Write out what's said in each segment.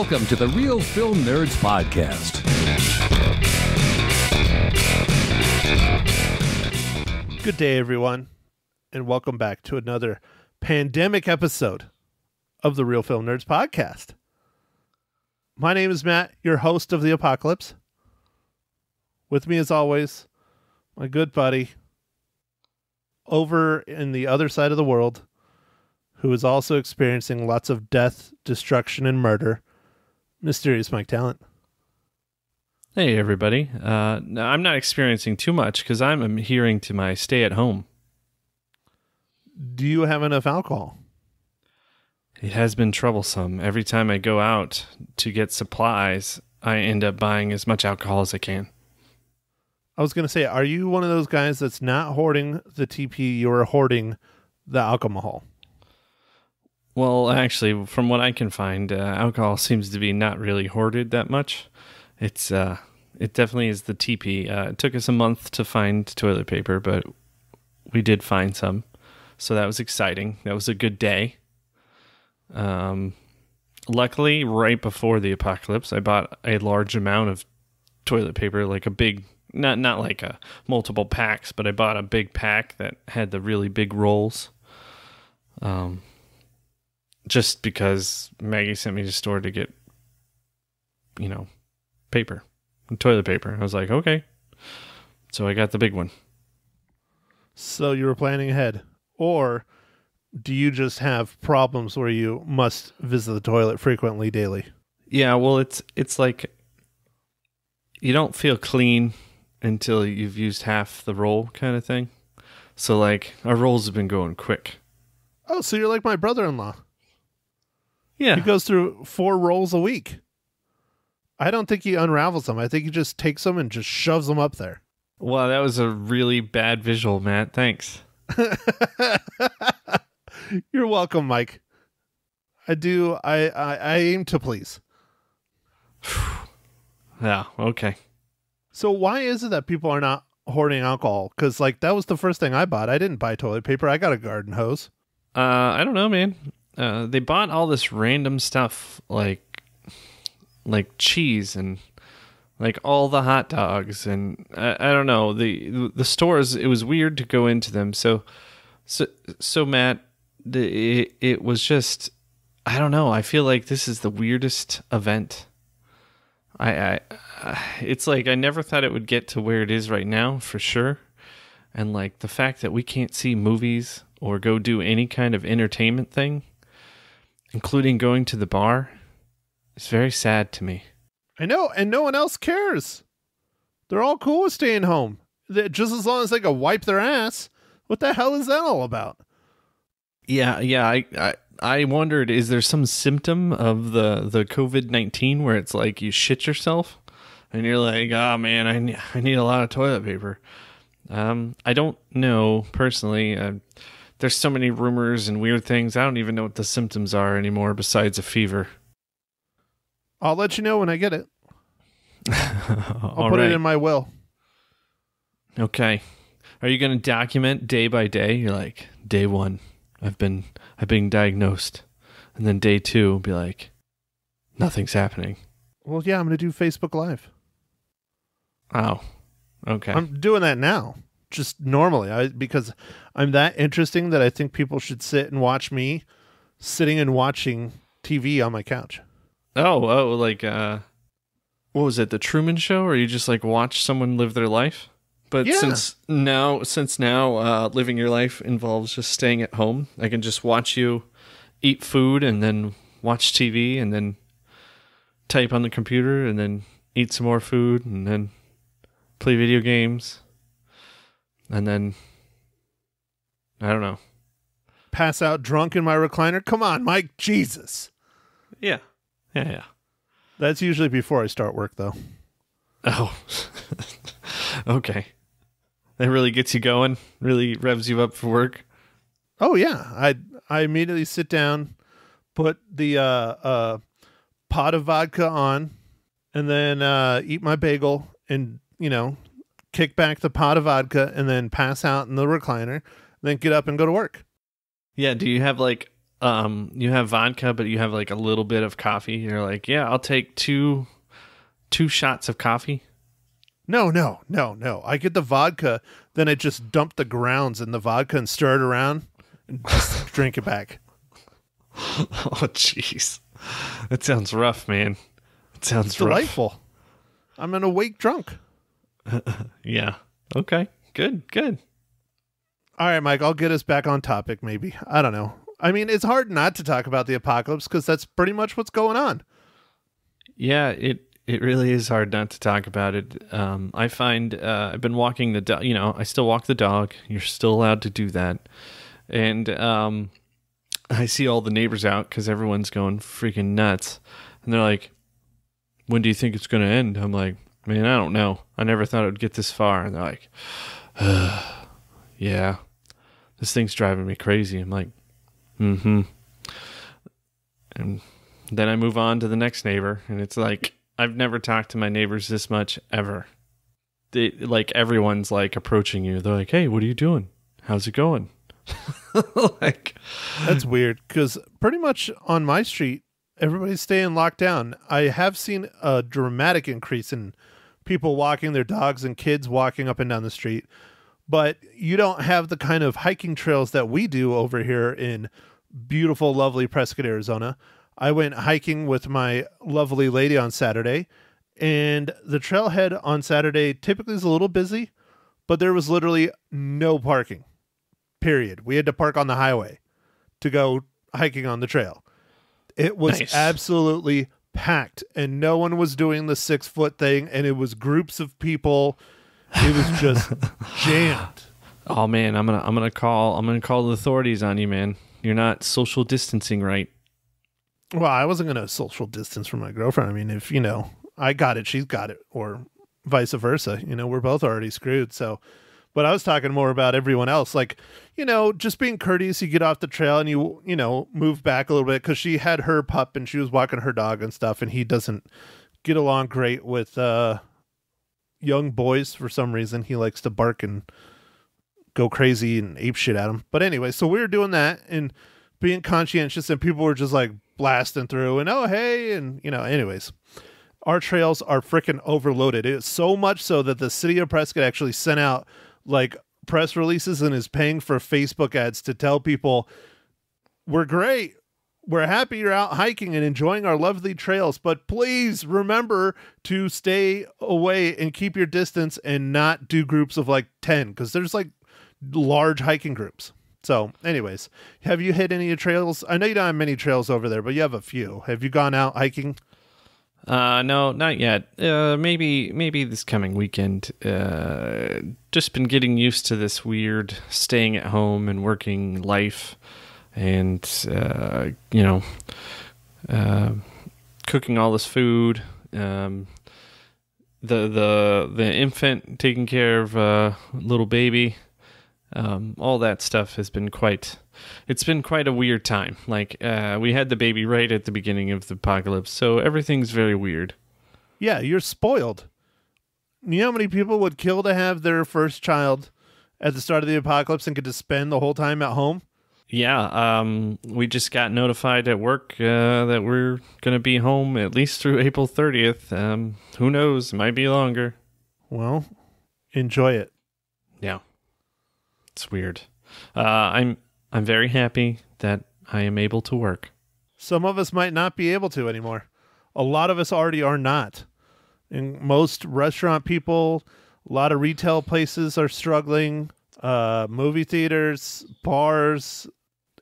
Welcome to the Real Film Nerds Podcast. Good day, everyone, and welcome back to another pandemic episode of the Real Film Nerds Podcast. My name is Matt, your host of the apocalypse. With me, as always, my good buddy over in the other side of the world, who is also experiencing lots of death, destruction, and murder, Mysterious Mike Talent. Hey, everybody. No, I'm not experiencing too much because I'm adhering to my stay at home. Do you have enough alcohol? It has been troublesome. Every time I go out to get supplies, I end up buying as much alcohol as I can. I was going to say, are you one of those guys that's not hoarding the TP, you're hoarding the alcohol? Well, actually, from what I can find, alcohol seems to be not really hoarded that much. It definitely is the TP. It took us a month to find toilet paper, but we did find some. So that was exciting. That was a good day. Luckily, right before the apocalypse, I bought a large amount of toilet paper, like a big, not like a multiple packs, but I bought a big pack that had the really big rolls. Just because Maggie sent me to the store to get, paper, toilet paper. I was like, okay. So I got the big one. So you were planning ahead. Or do you just have problems where you must visit the toilet frequently daily? Yeah, well, it's like you don't feel clean until you've used half the roll kind of thing. So, like, our rolls have been going quick. Oh, so you're like my brother-in-law. Yeah. He goes through 4 rolls a week. I don't think he unravels them. I think he just takes them and just shoves them up there. Wow, that was a really bad visual, Matt. Thanks. You're welcome, Mike. I aim to please. Yeah, okay. So why is it that people are not hoarding alcohol? Because, that was the first thing I bought. I didn't buy toilet paper. I got a garden hose. I don't know, man. They bought all this random stuff like cheese and like all the hot dogs, and I don't know, the stores. It was weird to go into them. So Matt, it was just, I don't know. I feel like this is the weirdest event. It's like I never thought it would get to where it is right now, for sure. And like the fact that we can't see movies or go do any kind of entertainment thing, including going to the bar, is very sad to me. I know, and no one else cares. They're all cool with staying home. Just as long as they can wipe their ass. What the hell is that all about? Yeah. I wondered, is there some symptom of the COVID-19 where it's like you shit yourself and you're like, oh man, I need a lot of toilet paper. I don't know personally. There's so many rumors and weird things. I don't even know what the symptoms are anymore besides a fever. I'll let you know when I get it. I'll put right. it in my will. Okay. Are you going to document day by day? You're like, day 1, I've been diagnosed. And then day 2, be like, nothing's happening. Well, yeah, I'm going to do Facebook Live. Oh, okay. I'm doing that now. Just normally, because I'm that interesting that I think people should sit and watch me sitting and watching TV on my couch. Oh, like, what was it, The Truman Show? Or you just like watch someone live their life? But yeah. since now living your life involves just staying at home, I can just watch you eat food and then watch TV and then type on the computer and then eat some more food and then play video games. And then, I don't know. Pass out drunk in my recliner? Come on, Mike. Jesus. Yeah. That's usually before I start work, though. Oh. Okay. That really gets you going? Really revs you up for work? Oh, yeah. I immediately sit down, put the pot of vodka on, and then eat my bagel and, kick back the pot of vodka and then pass out in the recliner, then get up and go to work. Yeah, do you have like you have vodka, but you have like a little bit of coffee. You're like, yeah, I'll take two shots of coffee. No. I get the vodka, then I just dump the grounds in the vodka and stir it around and just drink it back. Oh, jeez. That sounds rough, man. It sounds It's delightful. I'm an awake drunk. Yeah. Okay. Good. All right, Mike, I'll get us back on topic maybe. I don't know. I mean, it's hard not to talk about the apocalypse because that's pretty much what's going on. Yeah, it really is hard not to talk about it. I find I've been walking the dog. I still walk the dog. You're still allowed to do that. And I see all the neighbors out because everyone's going freaking nuts. And they're like, when do you think it's going to end? I'm like, man, I don't know. I never thought it would get this far. And they're like, yeah, this thing's driving me crazy. I'm like, mm-hmm. And then I move on to the next neighbor, and it's like, I've never talked to my neighbors this much ever. Like, everyone's like approaching you. They're like, hey, what are you doing? How's it going? Like, that's weird because pretty much on my street, everybody's staying locked down. I have seen a dramatic increase in people walking their dogs and kids walking up and down the street, but you don't have the kind of hiking trails that we do over here in beautiful, lovely Prescott, Arizona. I went hiking with my lovely lady on Saturday, and the trailhead on Saturday typically is a little busy, but there was literally no parking. Period. We had to park on the highway to go hiking on the trail. It was Nice. absolutely packed, and no one was doing the 6-foot thing, and it was groups of people. It was just jammed. oh man, I'm gonna call the authorities on you, man. You're not social distancing right. Well, I wasn't going to social distance from my girlfriend. I mean, if, I got it, she's got it, or vice versa. We're both already screwed, so... But I was talking more about everyone else, like, just being courteous. You get off the trail and you move back a little bit because she had her pup and she was walking her dog and stuff. And he doesn't get along great with young boys for some reason. He likes to bark and go crazy and ape shit at them. But anyway, so we were doing that and being conscientious, and people were just like blasting through and, oh, hey. And, anyways, our trails are freaking overloaded. It's so much so that the city of Prescott actually sent out like press releases and is paying for Facebook ads to tell people we're great. We're happy you're out hiking and enjoying our lovely trails, but please remember to stay away and keep your distance and not do groups of like 10 because there's like large hiking groups. So anyways, have you hit any trails? I know you don't have many trails over there, but you have a few. Have you gone out hiking? No, not yet. Maybe this coming weekend. Just been getting used to this weird staying at home and working life, and cooking all this food. The infant, taking care of little baby. All that stuff has been quite a weird time. Like, we had the baby right at the beginning of the apocalypse, so everything's very weird. Yeah, you're spoiled. You know how many people would kill to have their first child at the start of the apocalypse and get to spend the whole time at home? Yeah, we just got notified at work that we're going to be home at least through April 30th. Who knows? It might be longer. Well, enjoy it. Yeah. It's weird. I'm very happy that I am able to work. Some of us might not be able to anymore. A lot of us already are not. And most restaurant people, a lot of retail places are struggling. Movie theaters, bars.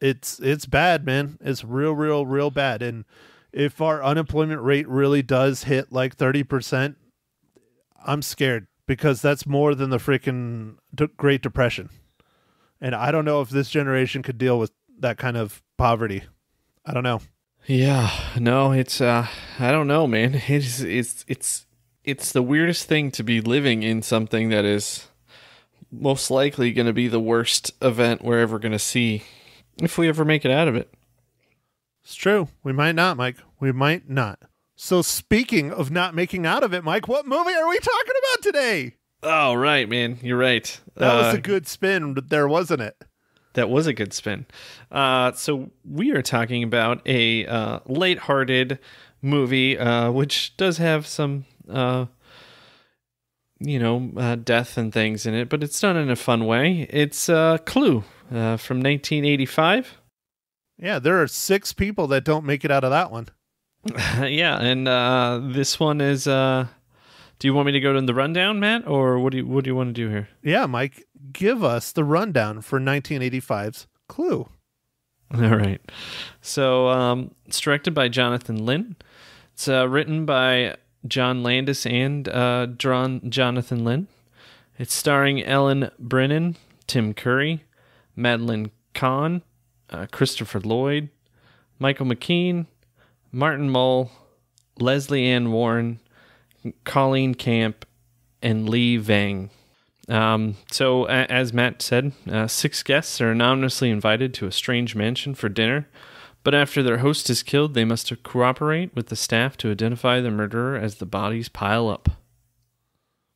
It's bad, man. It's real bad. And if our unemployment rate really does hit like 30%, I'm scared because that's more than the freaking Great Depression. And I don't know if this generation could deal with that kind of poverty. I don't know. Yeah, no, it's I don't know, man. It's the weirdest thing to be living in something that is most likely going to be the worst event we're ever going to see if we ever make it out of it. It's true. We might not, Mike. We might not. So speaking of not making out of it, Mike, what movie are we talking about today? Oh, right, man. You're right. That was a good spin there, wasn't it? That was a good spin. So we are talking about a lighthearted movie, which does have some, death and things in it, but it's done in a fun way. It's Clue from 1985. Yeah, there are 6 people that don't make it out of that one. Yeah, and this one is. Do you want me to go to the rundown, Matt, or what do you want to do here? Yeah, Mike, give us the rundown for 1985's Clue. All right. So it's directed by Jonathan Lynn. It's written by John Landis and drawn Jonathan Lynn. It's starring Ellen Brennan, Tim Curry, Madeline Kahn, Christopher Lloyd, Michael McKean, Martin Mull, Leslie Ann Warren, Colleen Camp, and Lee Vang. So, as Matt said, 6 guests are anonymously invited to a strange mansion for dinner, but after their host is killed, they must cooperate with the staff to identify the murderer as the bodies pile up.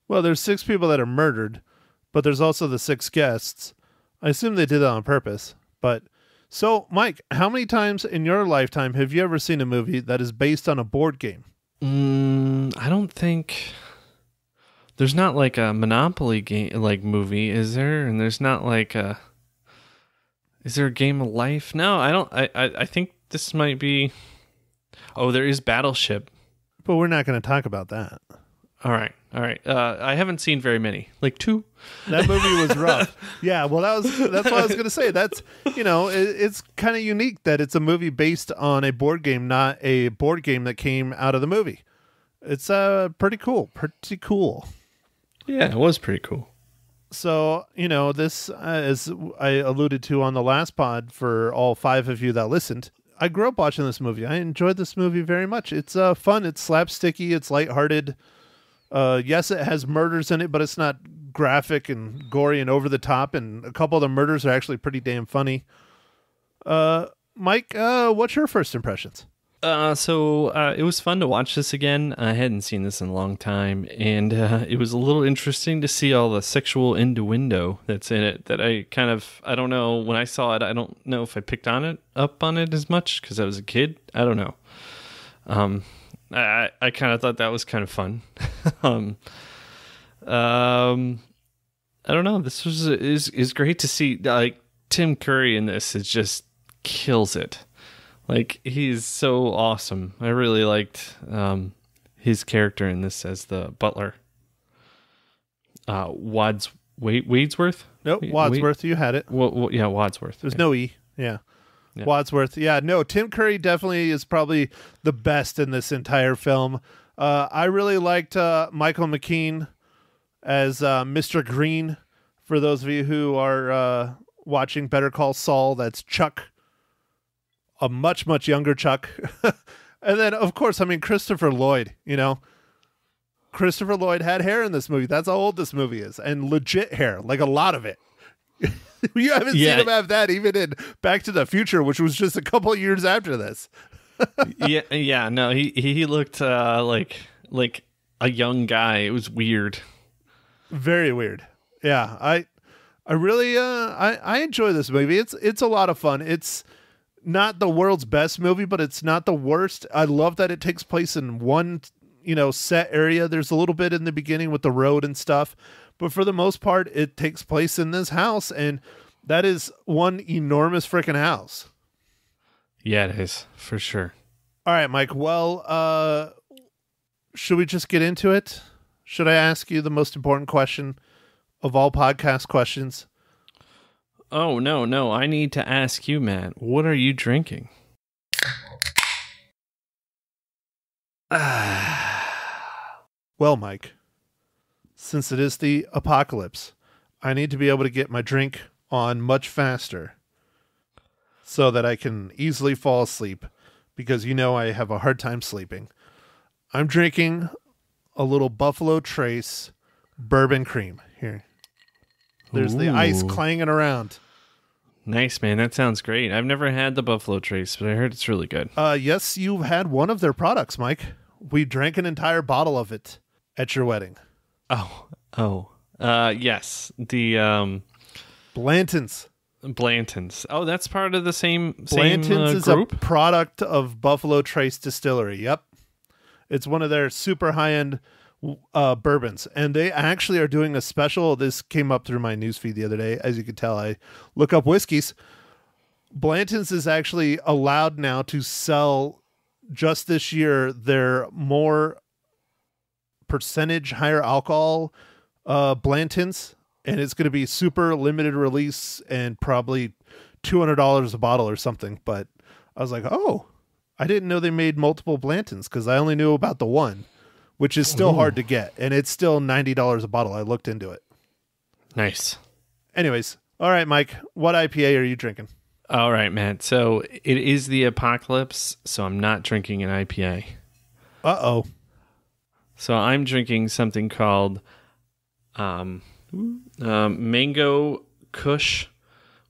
Well, there's 6 people that are murdered, but there's also the 6 guests. I assume they did that on purpose. But so, Mike, how many times in your lifetime have you ever seen a movie that is based on a board game? I don't think there's not like a Monopoly game like movie, is there? And there's not like is there a Game of Life? No, I don't. I think this might be. Oh, there is Battleship, but we're not going to talk about that. All right. I haven't seen very many, like 2. That movie was rough. Yeah, well, that's what I was going to say. That's it's kind of unique that it's a movie based on a board game, not a board game that came out of the movie. It's pretty cool. Yeah, it was pretty cool. So this, as I alluded to on the last pod, for all 5 of you that listened, I grew up watching this movie. I enjoyed this movie very much. It's fun. It's slapsticky. It's lighthearted. Yes, it has murders in it, but it's not graphic and gory and over the top, and a couple of the murders are actually pretty damn funny. Mike, what's your first impressions? So it was fun to watch this again. I hadn't seen this in a long time, and it was a little interesting to see all the sexual innuendo that's in it that I don't know, when I saw it, I don't know if I picked up on it as much because I was a kid. I don't know. I kind of thought that was kind of fun. I don't know. This is great to see. Like, Tim Curry in this just kills it. Like, he's so awesome. I really liked his character in this as the butler. Wadsworth? Nope, Wadsworth. You had it. Well, yeah, Wadsworth. There's no E. Yeah. Wadsworth. Yeah, no, Tim Curry definitely is probably the best in this entire film. I really liked Michael McKean as Mr. Green. For those of you who are watching Better Call Saul, that's Chuck, a much, much younger Chuck. And then, of course, Christopher Lloyd, Christopher Lloyd had hair in this movie. That's how old this movie is. And legit hair, like a lot of it. You haven't seen him have that even in Back to the Future, which was just a couple of years after this. No, he looked like a young guy. It was weird. Very weird. Yeah, I really I enjoy this movie. It's a lot of fun. It's not the world's best movie, but it's not the worst. I love that it takes place in one, set area. There's a little bit in the beginning with the road and stuff, but for the most part, it takes place in this house, and that is one enormous freaking house. Yeah, it is, for sure. All right, Mike. Well, should we just get into it? Should I ask you the most important question of all podcast questions? Oh, no. I need to ask you, Matt. What are you drinking? Well, Mike, since it is the apocalypse, I need to be able to get my drink on much faster so that I can easily fall asleep, because I have a hard time sleeping. I'm drinking a little Buffalo Trace bourbon cream here. There's the ice clanging around. Nice, man. That sounds great. I've never had the Buffalo Trace, but I heard it's really good. Yes, you've had one of their products, Mike. We drank an entire bottle of it at your wedding. Oh. Yes. The Blanton's. Blanton's. Oh, that's part of the same Blanton's is group? a product of Buffalo Trace Distillery. Yep. It's one of their super high-end bourbons. And they actually are doing a special. This came up through my newsfeed the other day. As you can tell, I look up whiskeys. Blanton's is actually allowed now to sell, just this year, their more percentage higher alcohol Blanton's. And it's going to be super limited release and probably $200 a bottle or something. But I was like, oh, I didn't know they made multiple Blanton's because I only knew about the one, which is still hard to get. And it's still $90 a bottle. I looked into it. Nice. Anyways. All right, Mike, what IPA are you drinking? All right, man. So it is the apocalypse, so I'm not drinking an IPA. Uh-oh. So I'm drinking something called Mango Kush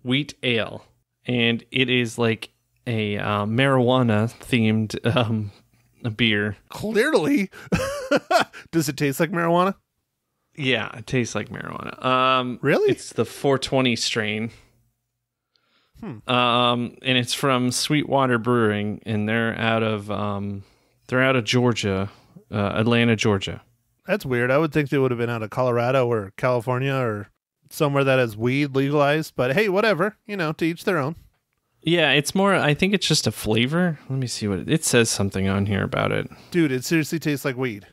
Wheat Ale. And it is like a marijuana-themed beer. Clearly. Does it taste like marijuana? Yeah, it tastes like marijuana. Really? It's the 420 strain. And it's from Sweetwater Brewing, and they're out of Georgia, Atlanta, Georgia. That's weird. I would think they would have been out of Colorado or California or somewhere that has weed legalized. But hey, whatever. To each their own. Yeah, it's more, I think it's just a flavor. Let me see what it says something on here about it. Dude, it seriously tastes like weed.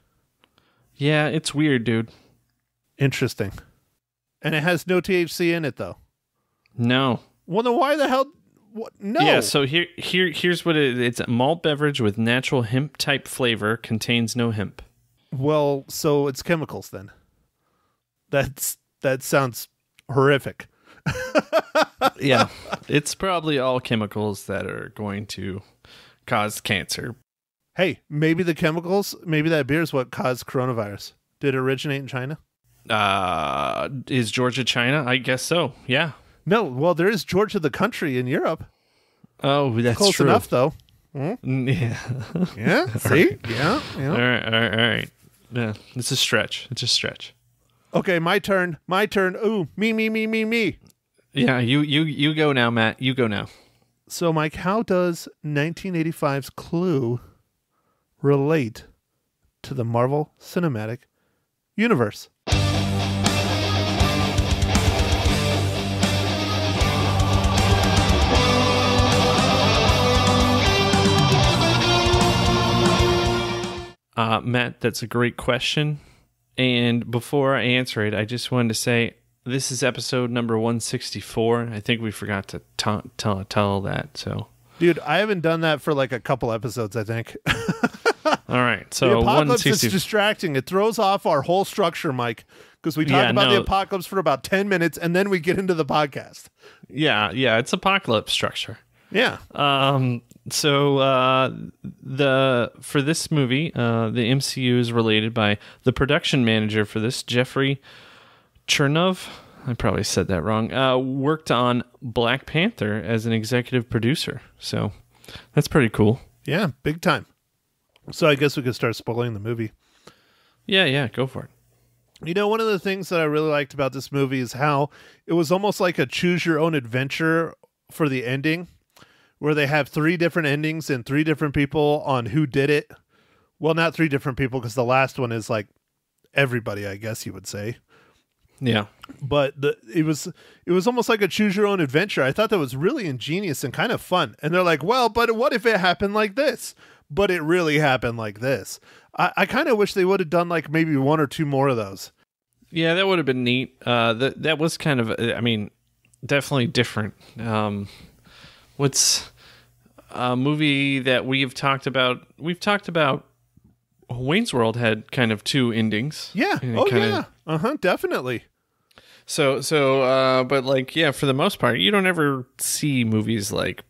Yeah, it's weird, dude. Interesting. And it has no THC in it, though. No. Well, then why the hell? What? No. Yeah, so here's what it's a malt beverage with natural hemp type flavor, contains no hemp. Well, so it's chemicals then. That sounds horrific. Yeah, it's probably all chemicals that are going to cause cancer. Hey, maybe the chemicals, maybe that beer is what caused coronavirus. Did it originate in China? Is Georgia China? I guess so. Yeah. No. Well, there is Georgia, the country in Europe. Oh, that's close true. enough, though. Yeah. Yeah. See? Yeah. All right. Yeah, it's a stretch. Okay, my turn. Ooh, me. Yeah, you go now, Matt. You go now. So, Mike, how does 1985's Clue relate to the Marvel Cinematic Universe? Matt, that's a great question. And before I answer it, I just wanted to say this is episode number 164. I think we forgot to tell that. So, dude, I haven't done that for like a couple episodes, I think. All right. So the apocalypse 160 is distracting. It throws off our whole structure, Mike, because we talk about the apocalypse for about 10 minutes and then we get into the podcast. Yeah, it's apocalypse structure. Yeah. So for this movie, the MCU is related by the production manager for this, Jeffrey Chernov. I probably said that wrong. Worked on Black Panther as an executive producer. So that's pretty cool. Yeah, big time. So I guess we could start spoiling the movie. Yeah, go for it. One of the things that I really liked about this movie is how it was almost like a choose your own adventure for the ending, where they have 3 different endings and 3 different people on who did it. Well, not 3 different people, because the last one is like everybody, I guess you would say. Yeah. But it was almost like a choose your own adventure. I thought that was really ingenious and kind of fun. And they're like, well, but what if it happened like this? But it really happened like this. I kind of wish they would have done like maybe 1 or 2 more of those. Yeah, that would have been neat. That was kind of, definitely different. What's a movie that we've talked about? We've talked about Wayne's World had kind of 2 endings. Yeah. Definitely. So, but like, yeah, for the most part, you don't ever see movies like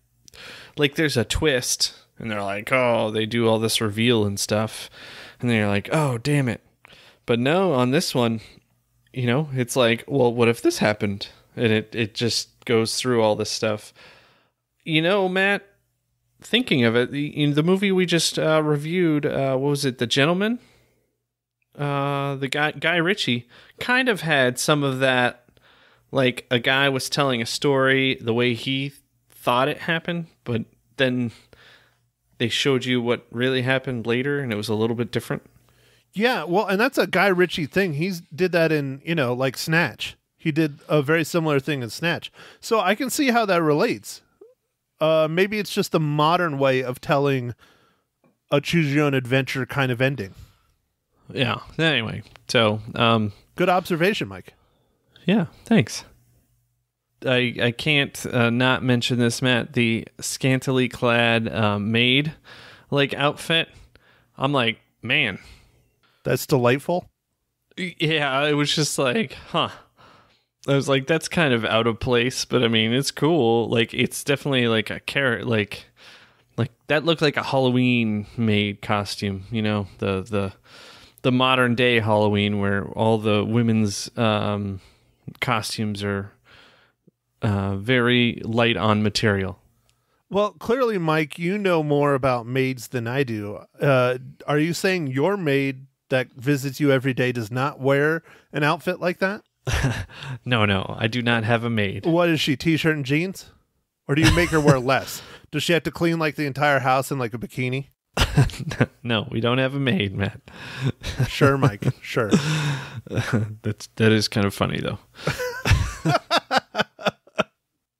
there's a twist and they're like, oh, they do all this reveal and stuff. And then you're like, oh, damn it. But no, on this one, it's like, well, what if this happened? And it just goes through all this stuff. Matt, thinking of it, in the movie we just reviewed, what was it, The Gentleman? The Guy Ritchie kind of had some of that like a guy was telling a story the way he thought it happened, but then they showed you what really happened later, and it was a little bit different. Yeah, well, and that's a Guy Ritchie thing. He's did that in, like Snatch. He did a very similar thing in Snatch. So I can see how that relates. Maybe it's just a modern way of telling a choose your own adventure kind of ending. Yeah. Anyway, so good observation, Mike. Yeah, thanks. I can't not mention this, Matt. The scantily clad maid outfit. I'm like, man, that's delightful. Yeah, it was just like, huh. I was like, that's kind of out of place, but I mean, it's cool. Like, it's definitely like a carrot, like that looked like a Halloween made costume, the modern day Halloween where all the women's costumes are very light on material. Well, clearly, Mike, you know more about maids than I do. Are you saying your maid that visits you every day does not wear an outfit like that? No, I do not have a maid. What is she, t-shirt and jeans? Or do you make her wear less? Does she have to clean like the entire house in like a bikini? No, we don't have a maid, Matt. Sure, Mike, sure. That is kind of funny, though.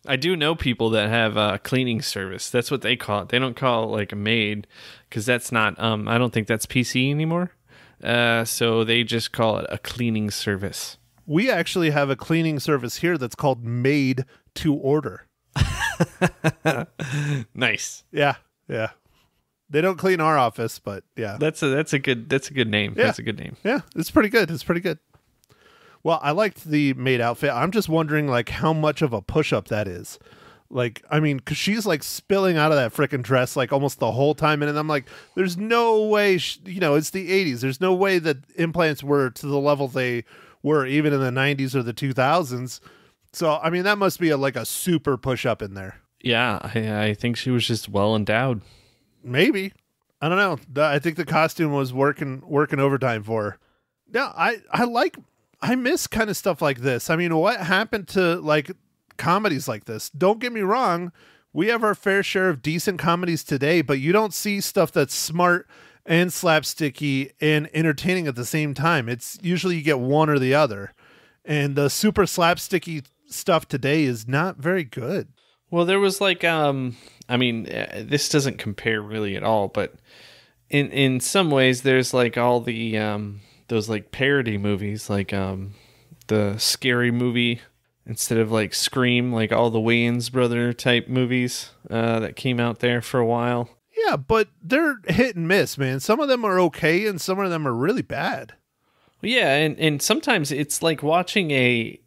I do know people that have a cleaning service. That's what they call it. They don't call it like a maid because that's not, I don't think that's PC anymore. So they just call it a cleaning service. We actually have a cleaning service here that's called Made to Order. Nice. Yeah. They don't clean our office, but yeah. That's a good name. Yeah. That's a good name. Yeah, it's pretty good. Well, I liked the maid outfit. I'm just wondering like how much of a push-up that is. Like, I mean, because she's like spilling out of that freaking dress like almost the whole time. And I'm like, there's no way, it's the 80s. There's no way that implants were to the level they were even in the 90s or the 2000s. So, I mean, that must be a super push-up in there. Yeah, I think she was just well endowed. Maybe. I don't know. I think the costume was working overtime for her. Yeah, I miss kind of stuff like this. I mean, what happened to like comedies like this? Don't get me wrong. We have our fair share of decent comedies today, but you don't see stuff that's smart and slapsticky and entertaining at the same time. It's usually you get one or the other. And the super slapsticky stuff today is not very good. Well, there was like, this doesn't compare really at all, but in some ways there's like all the, those like parody movies, like the Scary Movie instead of like Scream, like all the Wayans brother type movies that came out there for a while. Yeah, but they're hit and miss, man. Some of them are okay and some of them are really bad. Yeah, and sometimes it's like watching a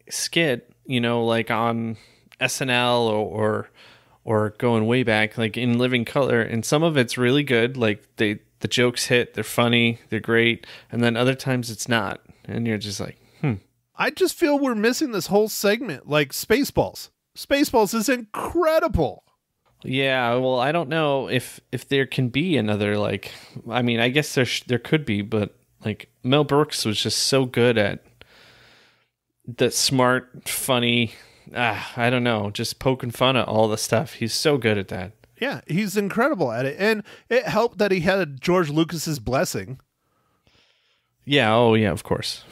skit, like on SNL or going way back, like in Living Color, and some of it's really good, like the jokes hit, they're funny, they're great, and then other times it's not, and you're just like, I just feel we're missing this whole segment, like Spaceballs. Spaceballs is incredible. Yeah, well, I don't know if there can be another, like, I mean, I guess there could be, but like Mel Brooks was just so good at the smart, funny, I don't know, just poking fun at all the stuff. He's so good at that. Yeah, he's incredible at it. And it helped that he had George Lucas's blessing. Yeah, oh yeah, of course.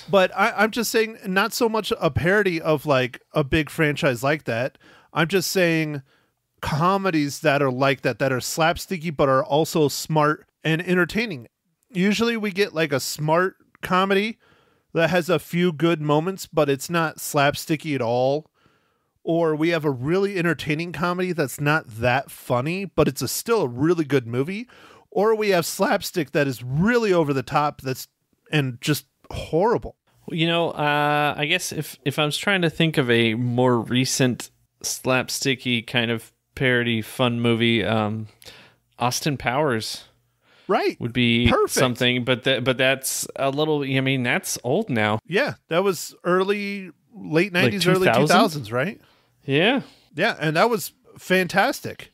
But I'm just saying, not so much a parody of like a big franchise like that. I'm just saying comedies that are like that are slapsticky but are also smart and entertaining. Usually we get like a smart comedy that has a few good moments, but it's not slapsticky at all. Or we have a really entertaining comedy that's not that funny, but it's still a really good movie. Or we have slapstick that is really over the top and just horrible. I guess if I was trying to think of a more recent slapsticky kind of parody fun movie, Austin Powers, right, would be perfect. Something. But that's a little. I mean, that's old now. Yeah, that was late 90s, like early 2000s, right? Yeah, and that was fantastic.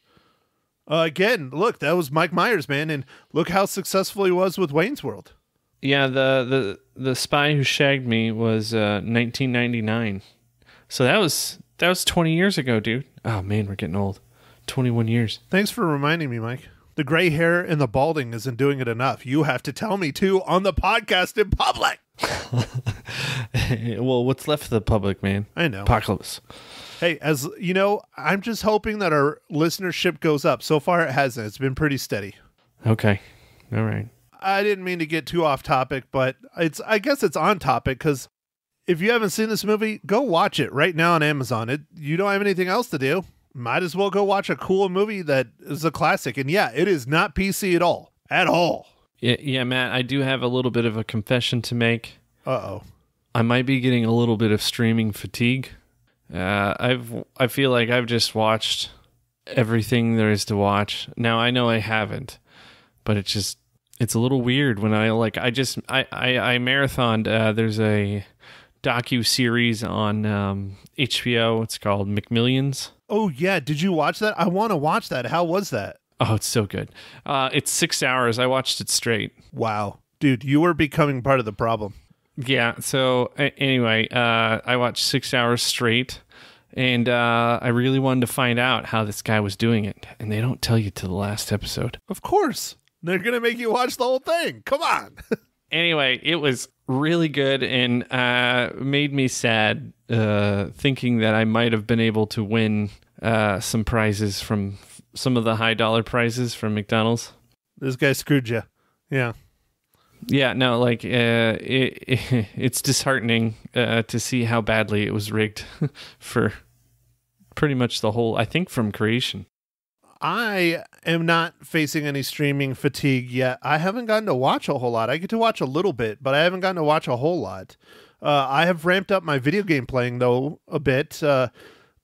Again, look, that was Mike Myers, man, and look how successful he was with Wayne's World. Yeah, the Spy Who Shagged Me was 1999. So that was 20 years ago, dude. Oh man, we're getting old. 21 years. Thanks for reminding me, Mike. The gray hair and the balding isn't doing it enough. You have to tell me too on the podcast in public. Well, what's left of the public, man? I know. Apocalypse. Hey, as you know, I'm just hoping that our listenership goes up. So far, it hasn't. It's been pretty steady. Okay. All right. I didn't mean to get too off topic, but I guess it's on topic because if you haven't seen this movie, go watch it right now on Amazon. You don't have anything else to do. Might as well go watch a cool movie that is a classic. And yeah, it is not PC at all. At all. Yeah, Matt, I do have a little bit of a confession to make. Uh-oh. I might be getting a little bit of streaming fatigue. I feel like I've just watched everything there is to watch. Now, I know I haven't, but it's a little weird when I marathoned. There's a docu-series on HBO. It's called McMillions. Oh, yeah. Did you watch that? I want to watch that. How was that? Oh, it's so good. It's 6 hours. I watched it straight. Wow. Dude, you are becoming part of the problem. Yeah. So anyway, I watched 6 hours straight, and I really wanted to find out how this guy was doing it. And they don't tell you till the last episode. Of course. They're going to make you watch the whole thing. Come on. Anyway, it was really good and made me sad thinking that I might have been able to win some prizes from some of the high dollar prizes from McDonald's. This guy screwed you. Yeah. Yeah, no, like it's disheartening to see how badly it was rigged for pretty much the whole, I think, from creation. I am not facing any streaming fatigue yet. I haven't gotten to watch a whole lot. I get to watch a little bit, but I haven't gotten to watch a whole lot. I have ramped up my video game playing, though, a bit.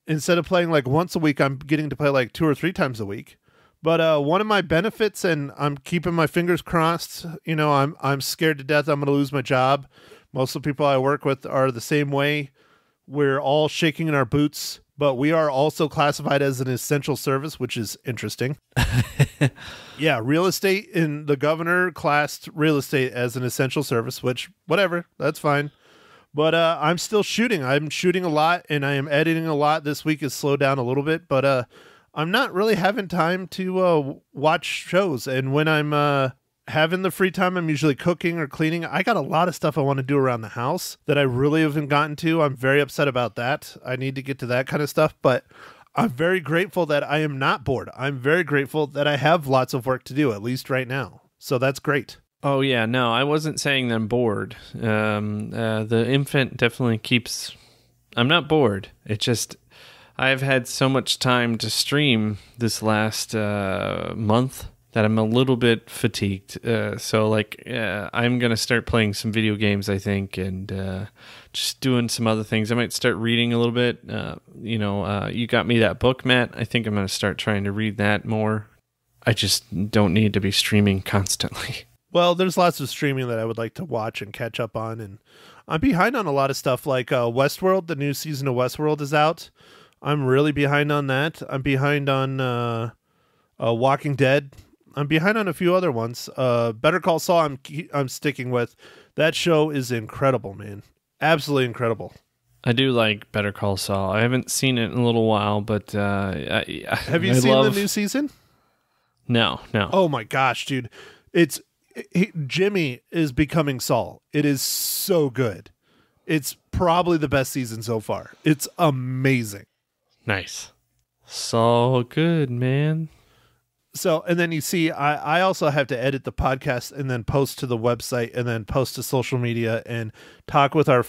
Instead of playing like once a week, I'm getting to play like 2 or 3 times a week. But one of my benefits, and I'm keeping my fingers crossed, you know, I'm scared to death I'm going to lose my job. Most of the people I work with are the same way. We're all shaking in our boots, but we are also classified as an essential service, which is interesting. Yeah, real estate, and the governor classed real estate as an essential service, which, whatever, that's fine. But I'm still shooting. I'm shooting a lot, and I am editing a lot. This week has slowed down a little bit, but I'm not really having time to watch shows. And when I'm having the free time, I'm usually cooking or cleaning. I got a lot of stuff I want to do around the house that I really haven't gotten to. I'm very upset about that. I need to get to that kind of stuff, but I'm very grateful that I am not bored. I'm very grateful that I have lots of work to do, at least right now. So that's great. Oh, yeah, no, I wasn't saying that I'm bored. The infant definitely keeps... I'm not bored. It just... I've had so much time to stream this last month that I'm a little bit fatigued. So, I'm going to start playing some video games, I think, and just doing some other things. I might start reading a little bit. You got me that book, Matt. I think I'm going to start trying to read that more. I just don't need to be streaming constantly. Well, there's lots of streaming that I would like to watch and catch up on, and I'm behind on a lot of stuff, like Westworld. The new season of Westworld is out. I'm really behind on that. I'm behind on Walking Dead. I'm behind on a few other ones. Better Call Saul I'm sticking with. That show is incredible, man. Absolutely incredible. I do like Better Call Saul. I haven't seen it in a little while, but have you seen the new season? No. Oh my gosh, dude. Jimmy is becoming Saul. It is so good. It's probably the best season so far. It's amazing. Nice. So good, man. So, and then you see, I also have to edit the podcast and then post to the website and then post to social media and talk with our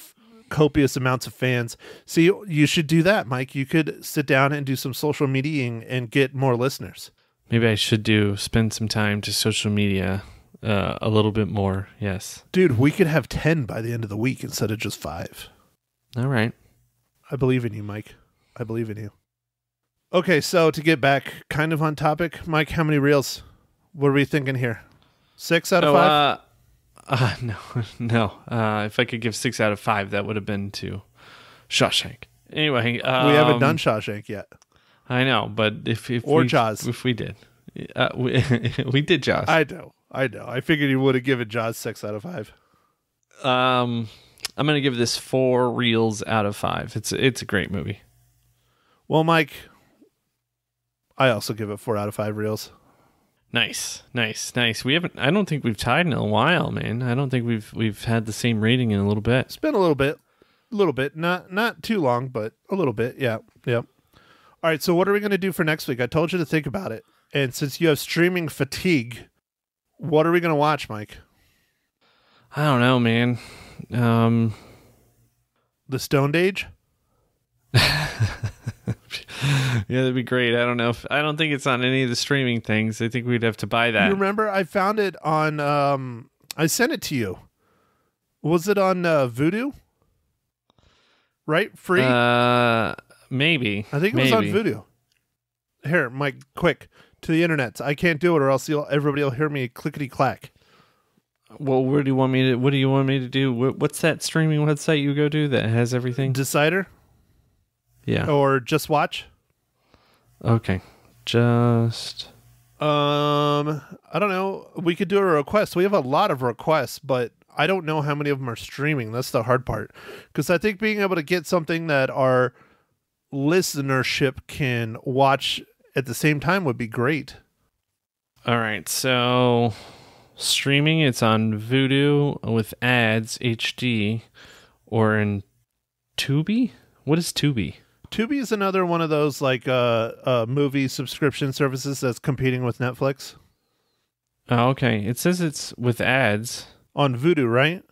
copious amounts of fans. See, you should do that, Mike. You could sit down and do some social mediaing and get more listeners. Maybe I should spend some time to social media a little bit more. Yes. Dude, we could have 10 by the end of the week instead of just 5. All right. I believe in you, Mike. I believe in you. Okay, so to get back kind of on topic, Mike, how many reels? What are we thinking here? 6 out of 5? No. If I could give 6 out of 5, that would have been to Shawshank. Anyway, we haven't done Shawshank yet. I know, but if Jaws, if we did, we did Jaws. I know. I figured you would have given Jaws 6 out of 5. I'm gonna give this 4 reels out of 5. It's a great movie. Well, Mike, I also give it 4 out of 5 reels. Nice. I don't think we've tied in a while, man. I don't think we've had the same rating in a little bit. It's been a little bit, not too long, but a little bit. Yeah. All right. So what are we going to do for next week? I told you to think about it. And since you have streaming fatigue, what are we going to watch, Mike? I don't know, man. The Stoned Age? Yeah, that'd be great. I don't think it's on any of the streaming things. I think we'd have to buy that. You remember I found it on I sent it to you. Was it on Vudu? Right? Free? Maybe. I think it was on Vudu. Here, Mike, quick to the internet. I can't do it, or else everybody will hear me clickety clack. Well, what do you want me to do? What's that streaming website you go to that has everything? Decider? Yeah. Or Just Watch? Okay. Just. I don't know. We could do a request. We have a lot of requests, but I don't know how many of them are streaming. That's the hard part. Because I think being able to get something that our listenership can watch at the same time would be great. All right. So streaming, it's on Vudu with ads HD or in Tubi. What is Tubi? Tubi is another one of those like movie subscription services that's competing with Netflix. Oh, okay. It says it's with ads. On Vudu, right?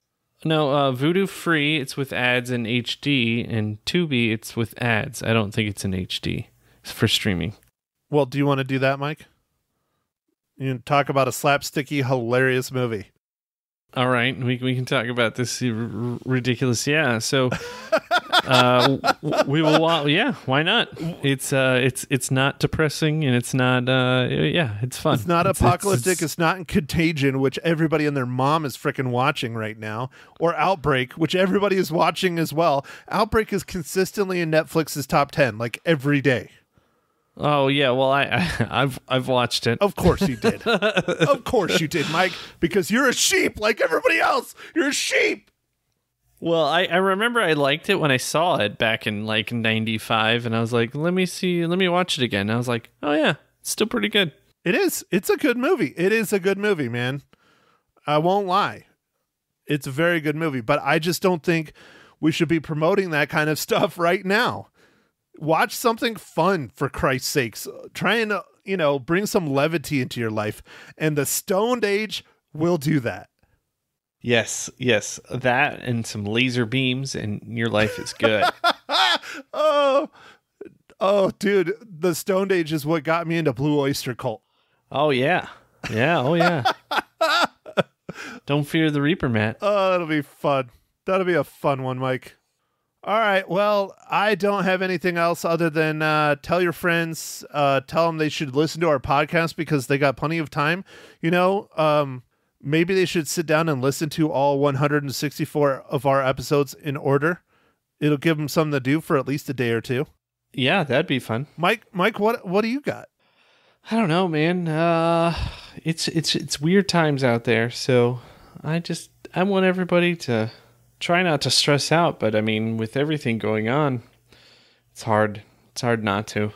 No, Vudu free, it's with ads in HD, and Tubi, it's with ads. I don't think it's in HD. It's for streaming. Well, do you want to do that, Mike? You can talk about a slapsticky, hilarious movie. All right, we can talk about this ridiculous. Yeah, so we will. Yeah, why not? It's not depressing, and it's not. It's fun. It's not apocalyptic. It's not in Contagion, which everybody and their mom is freaking watching right now, or Outbreak, which everybody is watching as well. Outbreak is consistently in Netflix's top 10, like every day. Oh yeah, well I've watched it. Of course you did. Of course you did, Mike, because you're a sheep like everybody else. You're a sheep. Well, I remember I liked it when I saw it back in like 95, and I was like, let me watch it again. And I was like, oh yeah, it's still pretty good. It is. It's a good movie. It is a good movie, man. I won't lie. It's a very good movie, but I just don't think we should be promoting that kind of stuff right now. Watch something fun, for Christ's sakes. Try and, bring some levity into your life. And The Stoned Age will do that. Yes. That and some laser beams, and your life is good. Oh, dude. The Stoned Age is what got me into Blue Oyster Cult. Oh, yeah. Oh, yeah. Don't fear the Reaper, Matt. Oh, that'll be fun. That'll be a fun one, Mike. All right. Well, I don't have anything else other than tell your friends, tell them they should listen to our podcast because they got plenty of time. Maybe they should sit down and listen to all 164 of our episodes in order. It'll give them something to do for at least a day or two. Yeah, that'd be fun. Mike, what do you got? I don't know, man. It's weird times out there, so I want everybody to try not to stress out, but I mean, with everything going on, it's hard not to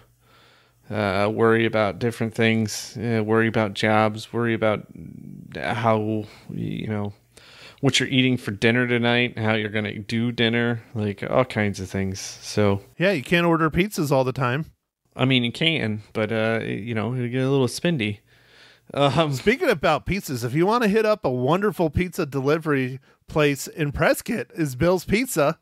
worry about different things, worry about jobs, worry about how, what you're eating for dinner tonight, how you're going to do dinner, like all kinds of things. So yeah, you can't order pizzas all the time. I mean, you can, but you get a little spendy. Speaking about pizzas, if you want to hit up a wonderful pizza delivery place in Prescott, is Bill's Pizza.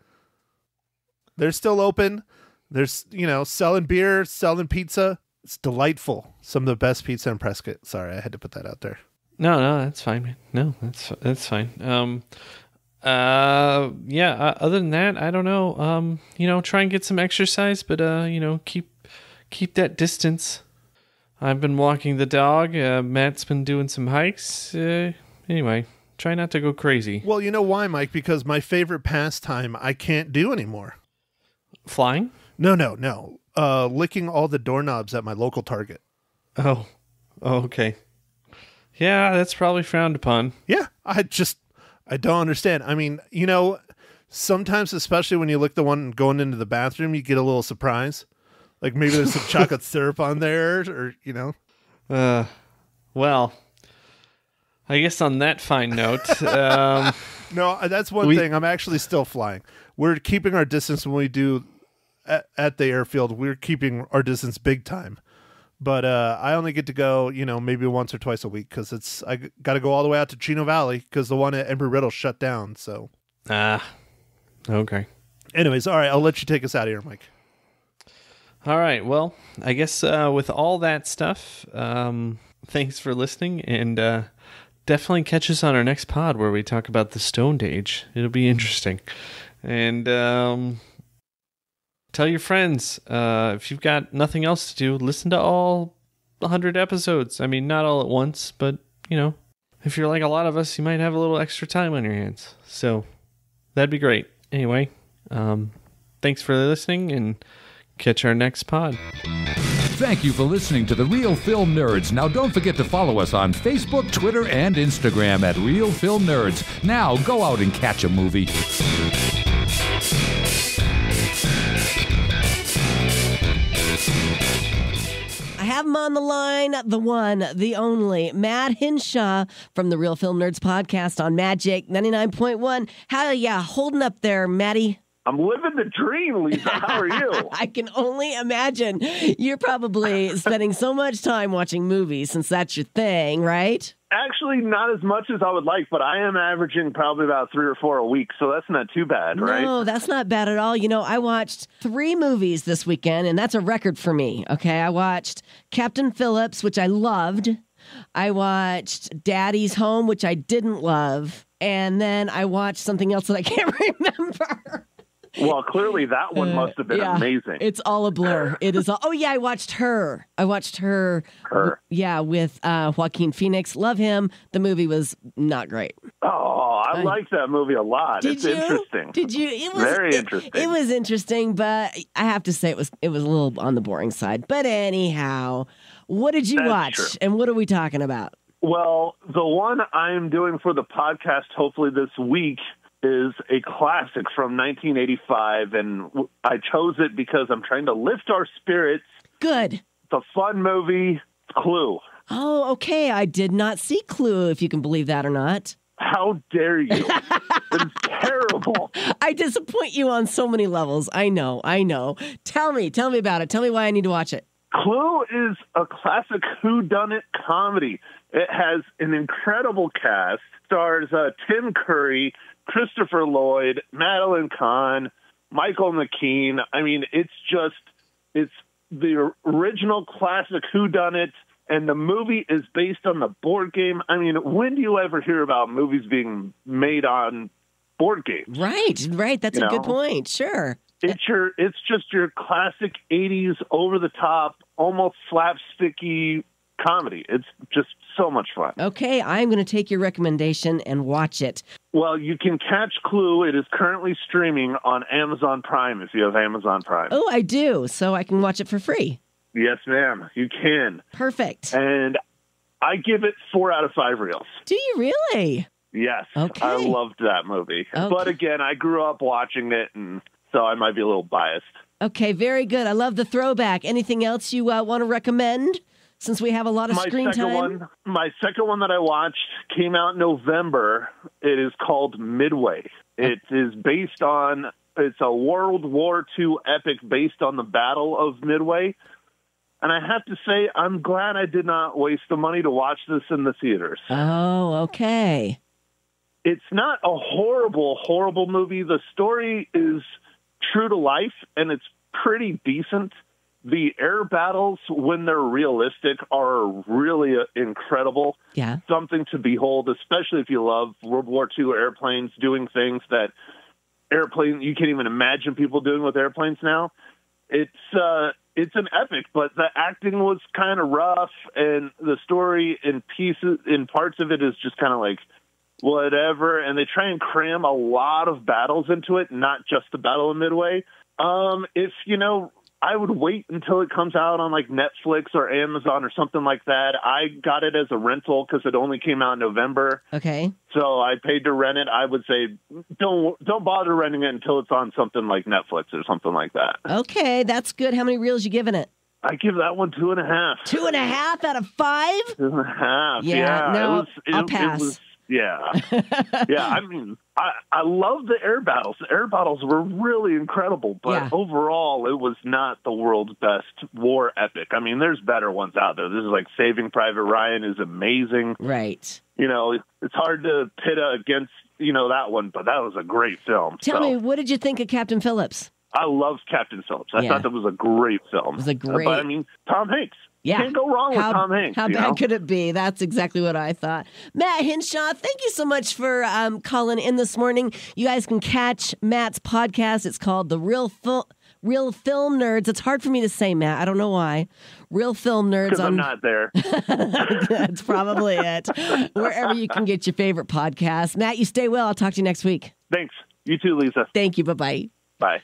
They're still open. They're selling beer, selling pizza. It's delightful. Some of the best pizza in Prescott. Sorry, I had to put that out there. No, that's fine, man. No, that's fine. Other than that, I don't know. Try and get some exercise, but keep that distance. I've been walking the dog. Matt's been doing some hikes. Anyway, try not to go crazy. Well, you know why, Mike? Because my favorite pastime I can't do anymore. Flying? No. Licking all the doorknobs at my local Target. Oh, okay. Yeah, that's probably frowned upon. Yeah, I I don't understand. I mean, sometimes, especially when you look the one going into the bathroom, you get a little surprise. Like maybe there's some chocolate syrup on there or. Well, I guess on that fine note. No, that's one thing. I'm actually still flying. We're keeping our distance when we do at the airfield. We're keeping our distance big time. But I only get to go, maybe once or twice a week because I got to go all the way out to Chino Valley because the one at Embry-Riddle shut down. So. Okay. Anyways, all right, I'll let you take us out of here, Mike. All right. Well, I guess with all that stuff, thanks for listening, and definitely catch us on our next pod where we talk about the Stone Age. It'll be interesting. And tell your friends, if you've got nothing else to do, listen to all 100 episodes. I mean, not all at once, but, if you're like a lot of us, you might have a little extra time on your hands. So that'd be great. Anyway, thanks for listening, and catch our next pod. Thank you for listening to The Real Film Nerds. Now, don't forget to follow us on Facebook, Twitter, and Instagram at Real Film Nerds. Now, go out and catch a movie. I have him on the line, the one, the only, Matt Hinshaw from the Real Film Nerds podcast on Magic 99.1. How ya holding up there, Matty? I'm living the dream, Lisa. How are you? I can only imagine. You're probably spending so much time watching movies since that's your thing, right? Actually, not as much as I would like, but I am averaging probably about 3 or 4 a week, so that's not too bad, right? No, that's not bad at all. I watched 3 movies this weekend, and that's a record for me, okay? I watched Captain Phillips, which I loved. I watched Daddy's Home, which I didn't love. And then I watched something else that I can't remember. Well, clearly that one must have been amazing. It's all a blur. It is all. Oh yeah, I watched Her. Yeah, with Joaquin Phoenix. Love him. The movie was not great. Oh, I like that movie a lot. It's interesting. Did you? It was very interesting. It was interesting, but I have to say it was a little on the boring side. But anyhow, what did you watch, true. and what are we talking about? Well, the one I'm doing for the podcast, hopefully this week, is a classic from 1985, and I chose it because I'm trying to lift our spirits. Good. It's a fun movie, Clue. Oh, okay. I did not see Clue, if you can believe that or not. How dare you? It's terrible. I disappoint you on so many levels. I know. Tell me about it. Tell me why I need to watch it. Clue is a classic whodunit comedy. It has an incredible cast. Stars Tim Curry, Christopher Lloyd, Madeline Kahn, Michael McKean. I mean, it's the original classic whodunit, and the movie is based on the board game. I mean, when do you ever hear about movies being made on board games? Right. That's a good point. Sure. It's just your classic 80s over-the-top, almost slapsticky comedy. It's just so much fun. Okay, I'm going to take your recommendation and watch it. Well, you can catch Clue. It is currently streaming on Amazon Prime if you have Amazon Prime. Oh, I do, so I can watch it for free. Yes, ma'am, you can. Perfect. And I give it 4 out of 5 reels. Do you really? Yes. Okay. I loved that movie. Okay. But again, I grew up watching it, and so I might be a little biased. Okay, very good. I love the throwback. Anything else you want to recommend? Since we have a lot of screen time. My second one that I watched came out in November. It is called Midway. It is it's a World War II epic based on the Battle of Midway. And I have to say, I'm glad I did not waste the money to watch this in the theaters. Oh, okay. It's not a horrible, horrible movie. The story is true to life, and it's pretty decent. The air battles, when they're realistic, are really incredible. Yeah. Something to behold, especially if you love World War II airplanes doing things that you can't even imagine people doing with airplanes now. It's an epic, but the acting was kind of rough, and the story in parts of it is just kind of like whatever. And they try and cram a lot of battles into it, not just the Battle of Midway. If I would wait until it comes out on like Netflix or Amazon or something like that. I got it as a rental because it only came out in November. Okay. So I paid to rent it. I would say don't bother renting it until it's on something like Netflix or something like that. Okay, that's good. How many reels you giving it? I give that one 2.5. 2.5 out of 5? 2.5. Yeah, no, I'll It pass. was, yeah. Yeah, I mean, I love the air battles. The air battles were really incredible, but Yeah. overall, it was not the world's best war epic. I mean, there's better ones out there. This is like Saving Private Ryan is amazing. Right. You know, it's hard to pit against, that one, but that was a great film. Tell me, what did you think of Captain Phillips? I loved Captain Phillips. I Yeah. thought that was a great film. It was a great- But I mean, Tom Hanks. Yeah. You can't go wrong with Tom Hanks. How bad could it be? That's exactly what I thought. Matt Hinshaw, thank you so much for calling in this morning. You guys can catch Matt's podcast. It's called The Real Film Nerds. It's hard for me to say, Matt. I don't know why. Real Film Nerds. Because I'm not there. That's probably it. Wherever you can get your favorite podcast. Matt, you stay well. I'll talk to you next week. Thanks. You too, Lisa. Thank you. Bye-bye. Bye.